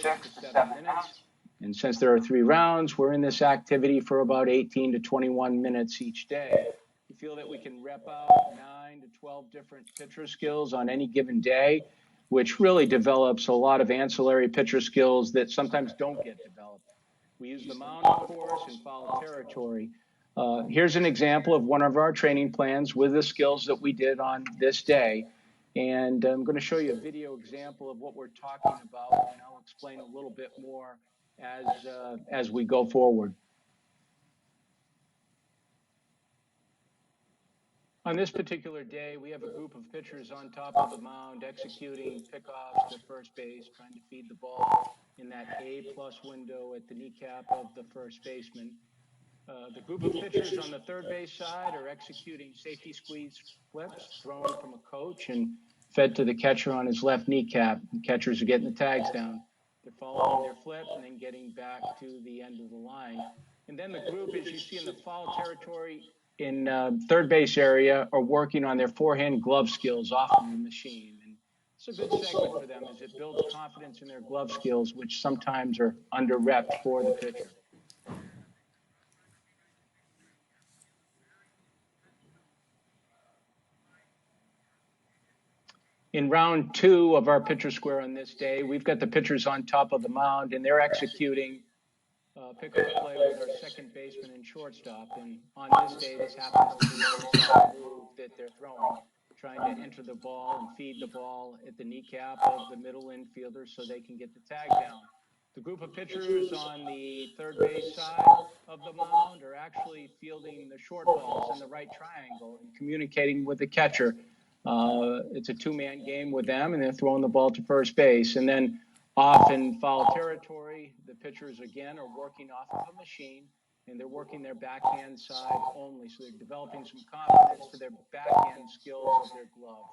6 to 7 minutes. And since there are 3 rounds, we're in this activity for about 18 to 21 minutes each day. We feel that we can rep out 9 to 12 different pitcher skills on any given day, which really develops a lot of ancillary pitcher skills that sometimes don't get developed. We use the mound, of course, in foul territory. Here's an example of one of our training plans with the skills that we did on this day. And I'm going to show you a video example of what we're talking about, and I'll explain a little bit more as we go forward. On this particular day, we have a group of pitchers on top of the mound executing pickoffs to first base, trying to feed the ball in that A+ window at the kneecap of the first baseman. The group of pitchers on the third base side are executing safety squeeze flips thrown from a coach and fed to the catcher on his left kneecap. The catchers are getting the tags down. They're following their flip and then getting back to the end of the line. And then the group, as you see in the foul territory in third base area, are working on their forehand glove skills off of the machine. And it's a good segment for them as it builds confidence in their glove skills, which sometimes are under-repped for the pitcher. In round 2 of our pitcher square on this day, we've got the pitchers on top of the mound, and they're executing pickoff play with our second baseman and shortstop. And on this day, this happens to be the inside move that they're throwing, trying to enter the ball and feed the ball at the kneecap of the middle infielder so they can get the tag down. The group of pitchers on the third base side of the mound are actually fielding the short balls in the right triangle and communicating with the catcher. It's a 2-man game with them, and they're throwing the ball to first base. And then off in foul territory, the pitchers again are working off of a machine, and they're working their backhand side only. So they're developing some confidence to their backhand skills of their glove.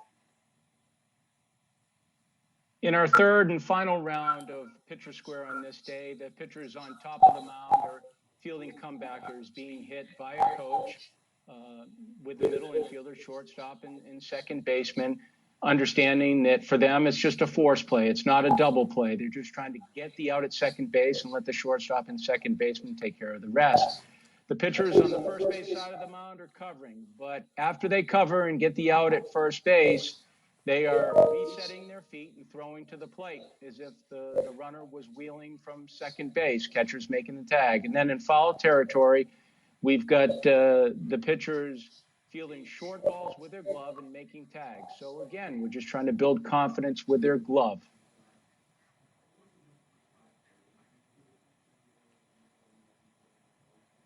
In our third and final round of pitcher square on this day, the pitchers on top of the mound are fielding comebackers being hit by a coach with the middle infielder, shortstop, and second baseman, understanding that for them it's just a force play. It's not a double play. They're just trying to get the out at second base and let the shortstop and second baseman take care of the rest. The pitchers on the first base side of the mound are covering, but after they cover and get the out at first base, they are resetting their feet and throwing to the plate as if the runner was wheeling from second base, catcher's making the tag. And then in foul territory, we've got the pitchers fielding short balls with their glove and making tags. So again, we're just trying to build confidence with their glove.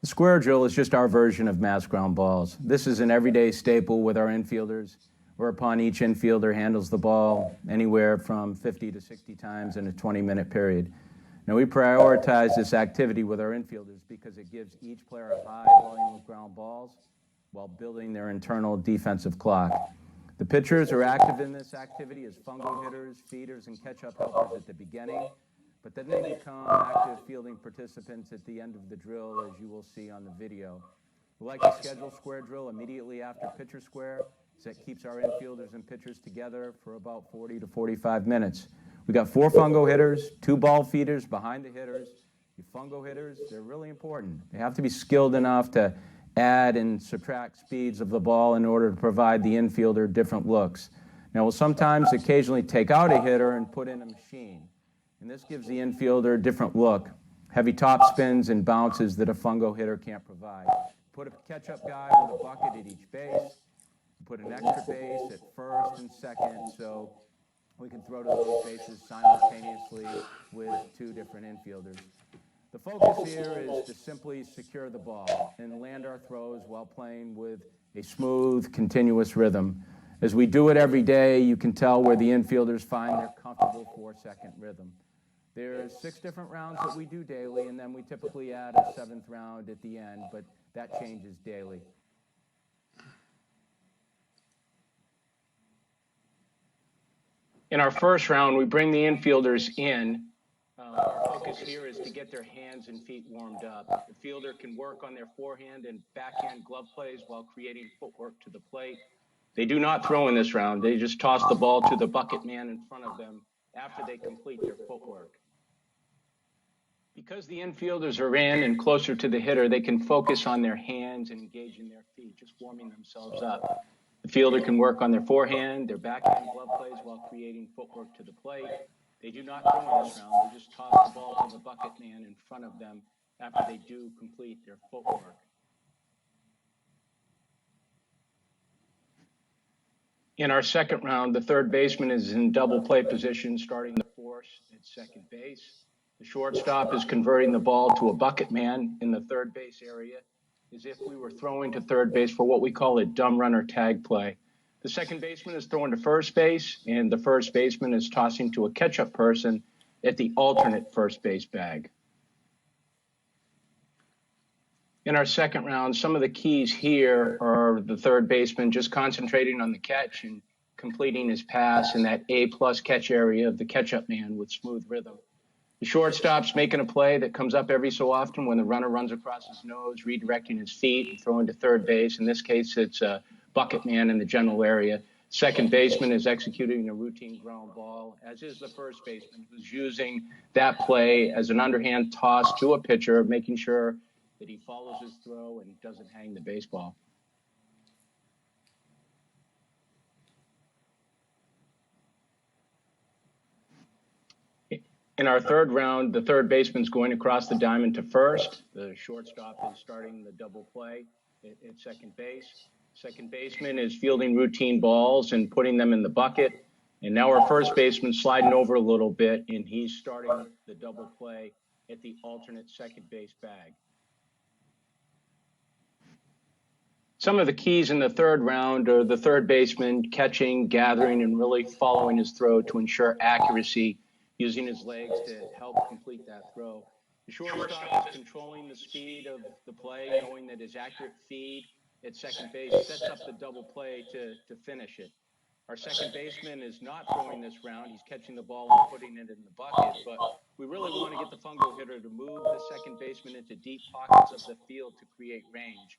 The square drill is just our version of mass ground balls. This is an everyday staple with our infielders, whereupon each infielder handles the ball anywhere from 50 to 60 times in a 20-minute period. Now, we prioritize this activity with our infielders because it gives each player a high volume of ground balls while building their internal defensive clock. The pitchers are active in this activity as fungo hitters, feeders, and catch-up helpers at the beginning, but then they become active fielding participants at the end of the drill, as you will see on the video. We like to schedule square drill immediately after pitcher square, so that keeps our infielders and pitchers together for about 40 to 45 minutes. We got 4 fungo hitters, 2 ball feeders behind the hitters. Your fungo hitters, they're really important. They have to be skilled enough to add and subtract speeds of the ball in order to provide the infielder different looks. Now, we'll sometimes occasionally take out a hitter and put in a machine, and this gives the infielder a different look, heavy top spins and bounces that a fungo hitter can't provide. Put a catch-up guy with a bucket at each base, put an extra base at first and second, so we can throw to those bases simultaneously with 2 different infielders. The focus here is to simply secure the ball and land our throws while playing with a smooth, continuous rhythm. As we do it every day, you can tell where the infielders find their comfortable 4-second rhythm. There's 6 different rounds that we do daily, and then we typically add a 7th round at the end, but that changes daily. In our first round, we bring the infielders in. Our focus here is to get their hands and feet warmed up. The fielder can work on their forehand and backhand glove plays while creating footwork to the plate. They do not throw in this round. They just toss the ball to the bucket man in front of them after they complete their footwork. Because the infielders are in and closer to the hitter, they can focus on their hands and engage in their feet, just warming themselves up. The fielder can work on their forehand, their backhand glove plays while creating footwork to the plate. They do not throw in this round. They just toss the ball to the bucket man in front of them after they do complete their footwork. In our second round, the third baseman is in double play position, starting the force at second base. The shortstop is converting the ball to a bucket man in the third base area, as if we were throwing to third base for what we call a dumb runner tag play. The second baseman is throwing to first base, and the first baseman is tossing to a catch-up person at the alternate first base bag. In our second round, some of the keys here are the third baseman just concentrating on the catch and completing his pass in that A-plus catch area of the catch-up man with smooth rhythm. The shortstop's making a play that comes up every so often when the runner runs across his nose, redirecting his feet and throwing to third base. In this case, it's a bucket man in the general area. Second baseman is executing a routine ground ball, as is the first baseman, who's using that play as an underhand toss to a pitcher, making sure that he follows his throw and doesn't hang the baseball. In our third round, the third baseman's going across the diamond to first. The shortstop is starting the double play at second base. Second baseman is fielding routine balls and putting them in the bucket. And now our first baseman's sliding over a little bit, and he's starting the double play at the alternate second base bag. Some of the keys in the third round are the third baseman catching, gathering, and really following his throw to ensure accuracy, using his legs to help complete that throw. The shortstop is controlling the speed of the play, knowing that his accurate feed at second base sets up the double play to finish it. Our second baseman is not throwing this round. He's catching the ball and putting it in the bucket, but we really want to get the fungo hitter to move the second baseman into deep pockets of the field to create range.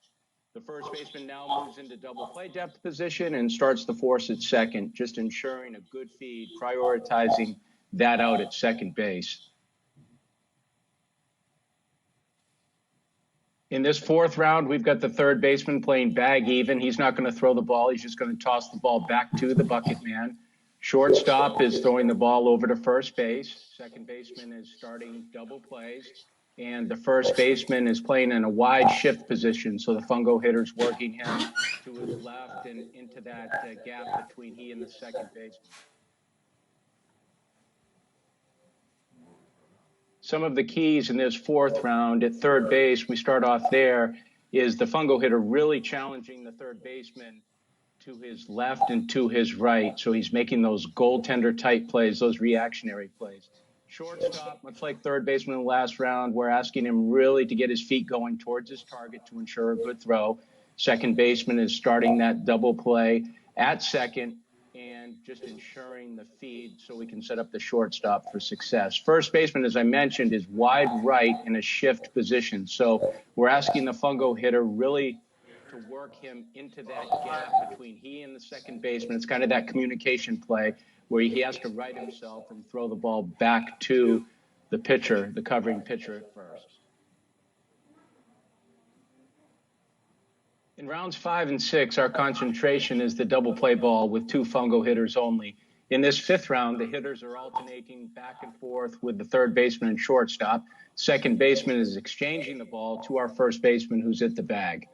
The first baseman now moves into double play depth position and starts the force at second, just ensuring a good feed, prioritizing that out at second base. In this fourth round, we've got the third baseman playing bag even. He's not going to throw the ball. He's just going to toss the ball back to the bucket man. Shortstop is throwing the ball over to first base. Second baseman is starting double plays. And the first baseman is playing in a wide shift position, so the fungo hitter's working him to his left and into that gap between he and the second baseman. Some of the keys in this fourth round at third base, we start off there, is the fungo hitter really challenging the third baseman to his left and to his right. So he's making those goaltender type plays, those reactionary plays. Shortstop, much like third baseman in the last round, we're asking him really to get his feet going towards his target to ensure a good throw. Second baseman is starting that double play at second and just ensuring the feed so we can set up the shortstop for success. First baseman, as I mentioned, is wide right in a shift position. So we're asking the fungo hitter really to work him into that gap between he and the second baseman. It's kind of that communication play where he has to right himself and throw the ball back to the pitcher, the covering pitcher at first. In rounds 5 and 6, our concentration is the double play ball with 2 fungo hitters only. In this fifth round, the hitters are alternating back and forth with the third baseman and shortstop. Second baseman is exchanging the ball to our first baseman who's at the bag.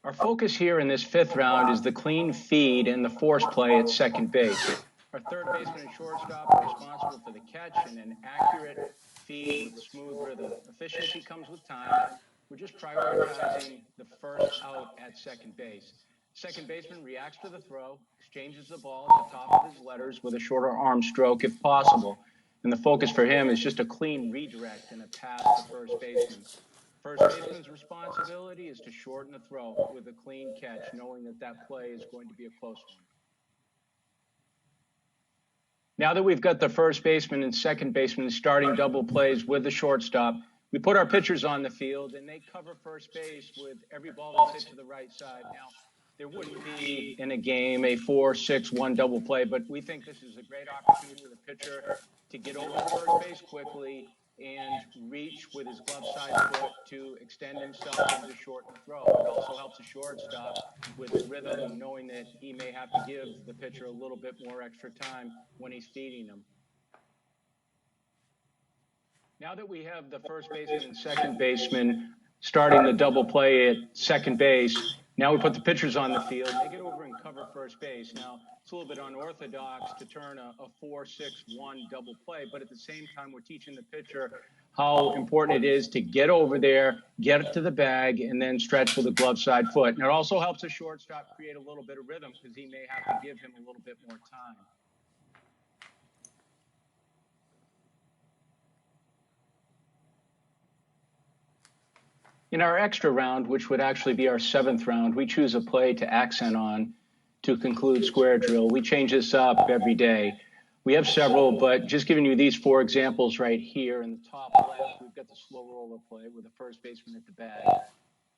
Our focus here in this fifth round is the clean feed and the force play at second base. Our third baseman and shortstop are responsible for the catch and an accurate feed with smooth rhythm. Efficiency comes with time. We're just prioritizing the first out at second base. Second baseman reacts to the throw, exchanges the ball at the top of his letters with a shorter arm stroke if possible. And the focus for him is just a clean redirect and a pass to first baseman. First baseman's responsibility is to shorten the throw with a clean catch, knowing that that play is going to be a close one. Now that we've got the first baseman and second baseman starting double plays with the shortstop, we put our pitchers on the field and they cover first base with every ball that's hit to the right side. Now, there wouldn't be in a game a 4-6-1 double play, but we think this is a great opportunity for the pitcher to get over to first base quickly and reach with his glove side foot to extend himself and to shorten the throw. It also helps a shortstop with rhythm, knowing that he may have to give the pitcher a little bit more extra time when he's feeding him. Now that we have the first baseman and second baseman starting the double play at second base, now we put the pitchers on the field. They get over and cover first base. Now, it's a little bit unorthodox to turn a 4-6-1 double play, but at the same time, we're teaching the pitcher how important it is to get over there, get it to the bag, and then stretch with a glove side foot. And it also helps a shortstop create a little bit of rhythm because he may have to give him a little bit more time. In our extra round, which would actually be our 7th round, we choose a play to accent on to conclude square drill. We change this up every day. We have several, but just giving you these 4 examples right here. In the top left, we've got the slow roller play with the first baseman at the bag.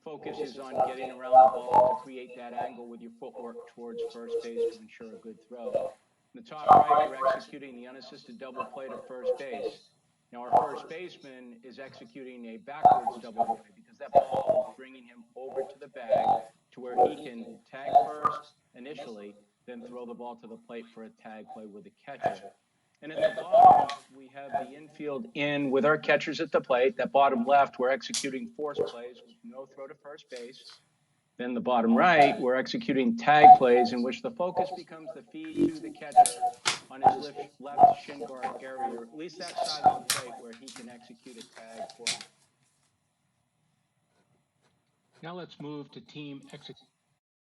Focus is on getting around the ball to create that angle with your footwork towards first base to ensure a good throw. In the top right, we're executing the unassisted double play to first base. Now, our first baseman is executing a backwards double play because that ball is bringing him over to the bag to where he can tag first initially, then throw the ball to the plate for a tag play with the catcher. And at the bottom, we have the infield in with our catchers at the plate. That bottom left, we're executing force plays with no throw to first base. Then the bottom right, we're executing tag plays in which the focus becomes the feed to the catcher on his left shin guard area, or at least that side of the plate where he can execute a tag play. Now let's move to team execution.